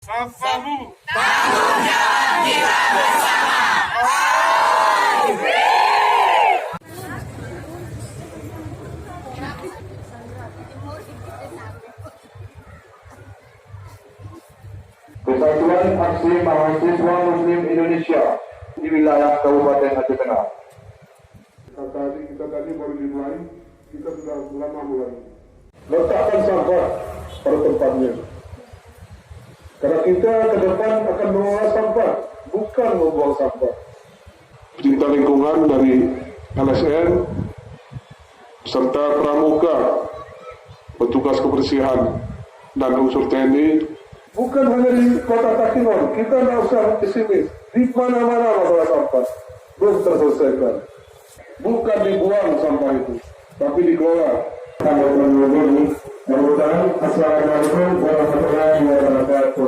Sampamu. Tanggung jawab kita bersama. Kesatuan Aksi Mahasiswa Muslim Indonesia di wilayah Kabupaten Aceh Tengah. Kita tadi baru dimulai, kita sudah lama mulai. Letakkan sampah pada tempatnya. Karena kita ke depan akan mengolah sampah, bukan membuang sampah. Cinta lingkungan dari LSN serta pramuka, petugas kebersihan dan unsur TNI. Bukan hanya di kota Takinon, kita tidak usah pesimis. Di mana-mana masalah sampah belum terselesaikan. Bukan dibuang sampah itu, tapi dikelola. Assalamualaikum warahmatullahi wabarakatuh.